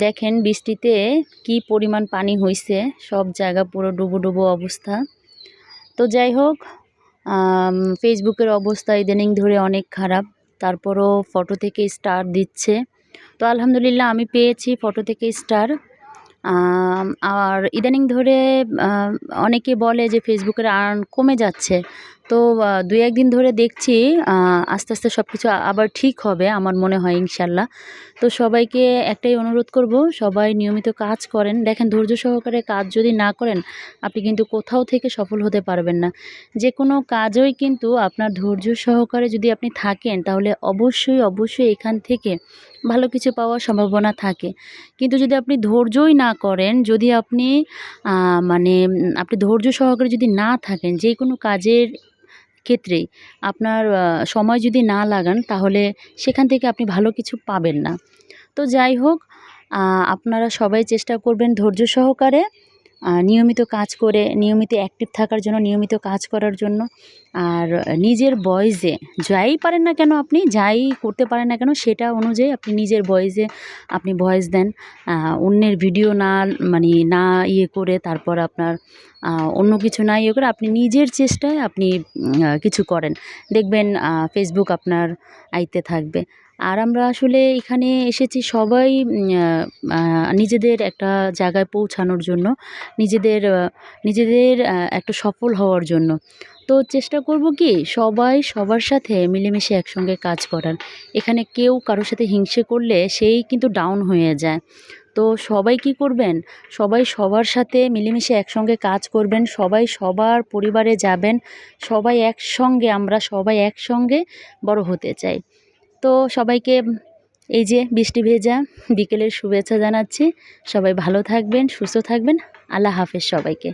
দেখেন বৃষ্টিতে কি পরিমাণ পানি হইছে, সব জায়গা পুরো ডুবো ডুবো অবস্থা। তো যাই হোক, ফেসবুকের অবস্থা ইদানিং ধরে অনেক খারাপ। তারপরও ফটো থেকে স্টার দিচ্ছে। তো আলহামদুলিল্লাহ আমি পেয়েছি ফটো থেকে স্টার। আর ইদানিং ধরে অনেকে বলে যে ফেসবুকের আর্ন কমে যাচ্ছে। তো ২-১ দিন ধরে দেখছি আস্তে আস্তে সব কিছু আবার ঠিক হবে আমার মনে হয় ইনশাল্লাহ। তো সবাইকে একটাই অনুরোধ করব, সবাই নিয়মিত কাজ করেন। দেখেন ধৈর্য সহকারে কাজ যদি না করেন আপনি কিন্তু কোথাও থেকে সফল হতে পারবেন না। যে কোনো কাজই কিন্তু আপনার ধৈর্য সহকারে যদি আপনি থাকেন তাহলে অবশ্যই এখান থেকে ভালো কিছু পাওয়ার সম্ভাবনা থাকে। কিন্তু যদি আপনি ধৈর্যই না করেন, যদি আপনি আপনি ধৈর্য সহকারে যদি না থাকেন যে কোনো কাজের ক্ষেত্রেই আপনার সময় যদি না লাগান তাহলে সেখান থেকে আপনি ভালো কিছু পাবেন না। তো যাই হোক, আপনারা সবাই চেষ্টা করবেন ধৈর্য সহকারে নিয়মিত কাজ করে, নিয়মিত অ্যাক্টিভ থাকার জন্য, নিয়মিত কাজ করার জন্য। আর নিজের ভয়েসে যাই পারেন না কেন, আপনি যাই করতে পারেন না কেন সেটা অনুযায়ী আপনি নিজের ভয়েসে আপনি ভয়েস দেন। অন্যের ভিডিও না ইয়ে করে, তারপর আপনার অন্য কিছু না ইয়ে করে আপনি নিজের চেষ্টায় আপনি কিছু করেন। দেখবেন ফেসবুক আপনার আয়ত্তে থাকবে। আর আমরা আসলে এখানে এসেছি সবাই নিজেদের একটা জায়গায় পৌঁছানোর জন্য, নিজেদের একটা সফল হওয়ার জন্য। তো চেষ্টা করব কি সবাই সবার সাথে মিলেমিশে একসঙ্গে কাজ করার। এখানে কেউ কারোর সাথে হিংসে করলে সেই কিন্তু ডাউন হয়ে যায়। তো সবাই কি করবেন, সবাই সবার সাথে মিলেমিশে একসঙ্গে কাজ করবেন, সবাই সবার পরিবারে যাবেন, আমরা সবাই একসঙ্গে বড় হতে চাই। তো সবাইকে এই যে বৃষ্টি ভেজা বিকেলের শুভেচ্ছা জানাচ্ছি। সবাই ভালো থাকবেন, সুস্থ থাকবেন। আল্লাহ হাফেজ সবাইকে।